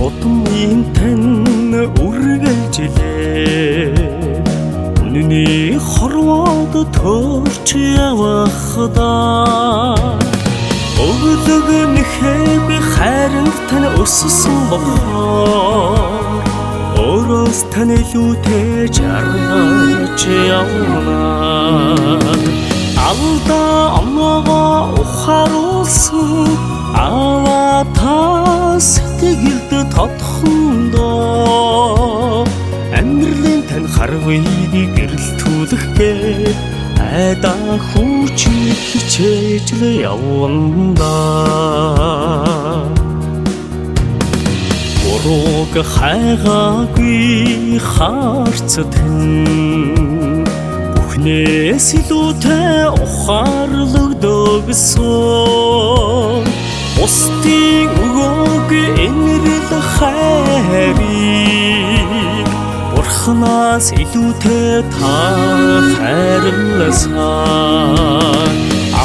Удмын тань үргэлжлээ Үнэний хорвоод төрч явахдаа Өглөг нэхэв хайранд тань өссөн болохоор Өөрөөс тань илүүтэй жаргаж явна Алдаа амнагаа ухааруулсан Аваа та сэтгэлд тодхондоо Амьдралын тань харвыг гэрэлтүүлэх гээд айдаа хүч хичээж л явна Бурууг хайгаагүй харц тань Бүхнээс илүүтэй ухаарлагдсан Бусдын өгөөгүй энэрл хайрыг Бурханаас илүүтэй та хайрласан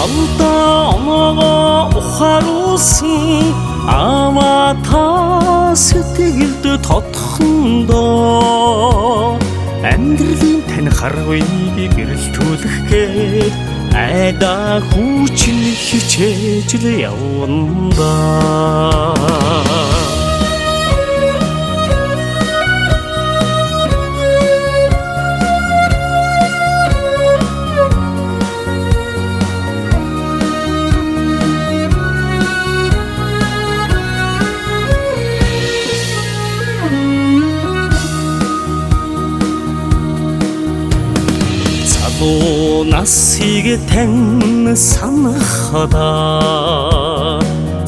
Алдаа оноогоо ухааруулсан Аваа та сэтгэлд тодхондоо Амьдралын тань харвыг гэрэлтүүлэх гээд айдаа хүч хичээж л явна Насыг тань санахадаа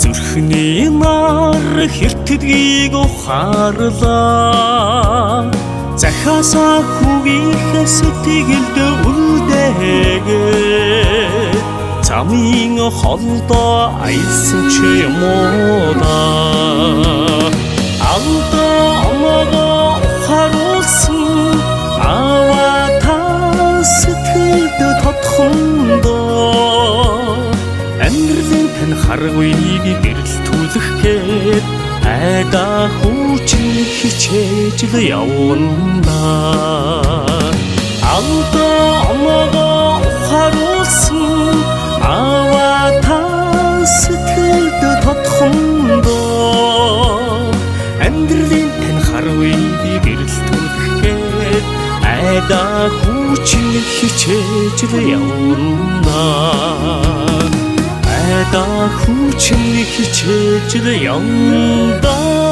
зүрхний нар хэртдгийг ухаарлаа Захаасаа хүүгийнхээ сэтгэлд үлдээгээ Замын холдоо аялсан ч юм уу да Алдаа оноогоо ухааруулсан Аваа та сэтгэлд тодхондоо Амьдралын тань харвыг гэрэлтүүлэх гээд айдаа хүч хичээж л явна Алдаа оноогоо ухааруулсан Аваа та сэтгэлд тодхондоо Амьдралын тань харвыг гэрэлтүүлэх гээд айдаа хүч хичээж л явна Айдаа хүч хичээж л явна